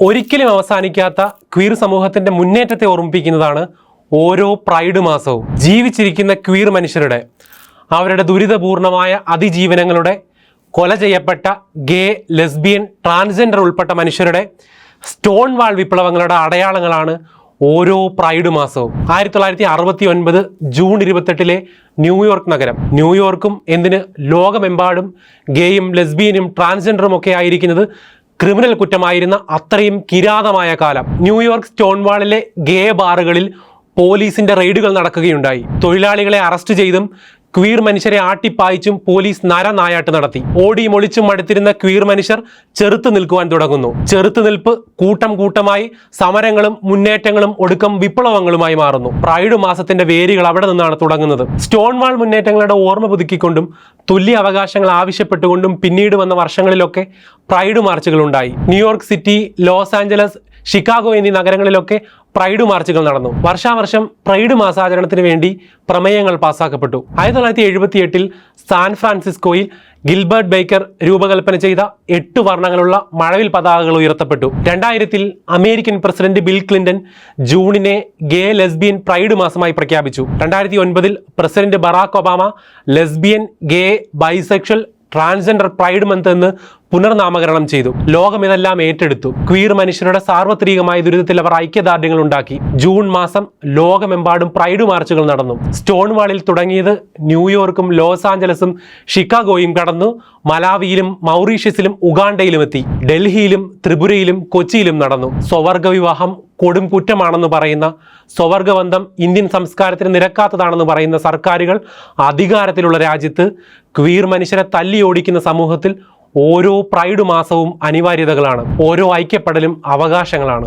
ഒരിക്കലും അവസാനിക്കാത്ത ക്വീർ സമൂഹത്തിന്റെ മുന്നേറ്റത്തെ ഓർമ്മിപ്പിക്കുന്നതാണ് ഓരോ പ്രൈഡ് മാസവും. ജീവിച്ചിരിക്കുന്ന ക്വീർ മനുഷ്യരുടെ, അവരുടെ ദുരിതപൂർണമായ അതിജീവനങ്ങളുടെ, കൊല ചെയ്യപ്പെട്ട ഗേ, ലെസ്ബിയൻ, ട്രാൻസ്ജെൻഡർ ഉൾപ്പെട്ട മനുഷ്യരുടെ സ്റ്റോൺ വാൾ വിപ്ലവങ്ങളുടെ അടയാളങ്ങളാണ് ഓരോ പ്രൈഡ് മാസവും. 1969 ജൂൺ 28 ന്യൂയോർക്ക് നഗരം. ന്യൂയോർക്കും എന്തിന് ലോകമെമ്പാടും ഗേയും ലെസ്ബിയനും ട്രാൻസ്ജെൻഡറും ഒക്കെ ആയിരിക്കുന്നത് ക്രിമിനൽ കുറ്റമായിരുന്ന അത്രയും കിരാതമായ കാലം. ന്യൂയോർക്ക് സ്റ്റോൺവാളിലെ ഗേ ബാറുകളിൽ പോലീസിന്റെ റെയ്ഡുകൾ നടക്കുകയുണ്ടായി. തൊഴിലാളികളെ അറസ്റ്റ് ചെയ്തും ക്വീർ മനുഷ്യരെ ആട്ടിപ്പായിച്ചും പോലീസ് നരനായാട്ട് നടത്തി. ഓടിയും ഒളിച്ചും മടുത്തിരുന്ന ക്വീർ മനുഷ്യർ ചെറുത്തു നിൽക്കുവാൻ തുടങ്ങുന്നു. ചെറുത്തുനിൽപ്പ് കൂട്ടം കൂട്ടമായി സമരങ്ങളും മുന്നേറ്റങ്ങളും ഒടുക്കം വിപ്ലവങ്ങളുമായി മാറുന്നു. പ്രൈഡ് മാസത്തിന്റെ വേരുകൾ അവിടെ നിന്നാണ് തുടങ്ങുന്നത്. സ്റ്റോൺവാൾ മുന്നേറ്റങ്ങളുടെ ഓർമ്മ പുതുക്കിക്കൊണ്ടും തുല്യ അവകാശങ്ങൾ ആവശ്യപ്പെട്ടുകൊണ്ടും പിന്നീട് വന്ന വർഷങ്ങളിലൊക്കെ പ്രൈഡ് മാർച്ചുകൾ ഉണ്ടായി. New York city, Los Angeles, Chicago എന്നീ നഗരങ്ങളിലൊക്കെ പ്രൈഡ് മാർച്ചുകൾ നടന്നു. വർഷാവർഷം പ്രൈഡ് മാസാചരണത്തിന് വേണ്ടി പ്രമേയങ്ങൾ പാസ്സാക്കപ്പെട്ടു. 1978 സാൻ ഫ്രാൻസിസ്കോയിൽ ഗിൽബർട്ട് ബേക്കർ രൂപകൽപ്പന ചെയ്ത 8 വർണ്ണങ്ങളുള്ള മഴവിൽ പതാകകൾ ഉയർത്തപ്പെട്ടു. 2000 അമേരിക്കൻ പ്രസിഡന്റ് ബിൽ ക്ലിന്റൺ ജൂണിനെ ഗേ ലെസ്ബിയൻ പ്രൈഡ് മാസമായി പ്രഖ്യാപിച്ചു. 2009 പ്രസിഡന്റ് ബറാക് ഒബാമ ലെസ്ബിയൻ, ഗേ, ബൈസെക്ഷൽ, ട്രാൻസ്ജെൻഡർ പ്രൈഡ് മന്ത് എന്ന് പുനർനാമകരണം ചെയ്തു. ലോകം ഇതെല്ലാം ഏറ്റെടുത്തു. ക്വീർ മനുഷ്യരുടെ സാർവത്രികമായ ദുരിതത്തിൽ അവർ ഐക്യദാർഢ്യങ്ങൾ ഉണ്ടാക്കി. ജൂൺ മാസം ലോകമെമ്പാടും പ്രൈഡ് മാർച്ചുകൾ നടന്നു. സ്റ്റോൺവാളിൽ തുടങ്ങിയത് ന്യൂയോർക്കും ലോസ് ആഞ്ചലസും ഷിക്കാഗോയും കടന്നു മലാവിയിലും മൗറീഷ്യസിലും ഉഗാണ്ടയിലും എത്തി. ഡൽഹിയിലും ത്രിപുരയിലും കൊച്ചിയിലും നടന്നു. സ്വവർഗ വിവാഹം കൊടും കുറ്റമാണെന്ന് പറയുന്ന, സ്വവർഗബന്ധം ഇന്ത്യൻ സംസ്കാരത്തിന് നിരക്കാത്തതാണെന്ന് പറയുന്ന സർക്കാരുകൾ അധികാരത്തിലുള്ള രാജ്യത്ത് ക്വീർ മനുഷ്യരെ തല്ലിയോടിക്കുന്ന സമൂഹത്തിൽ ഓരോ പ്രൈഡ് മാസവും അനിവാര്യതകളാണ്. ഓരോ ഐക്യപ്പെടലും അവകാശങ്ങളാണ്.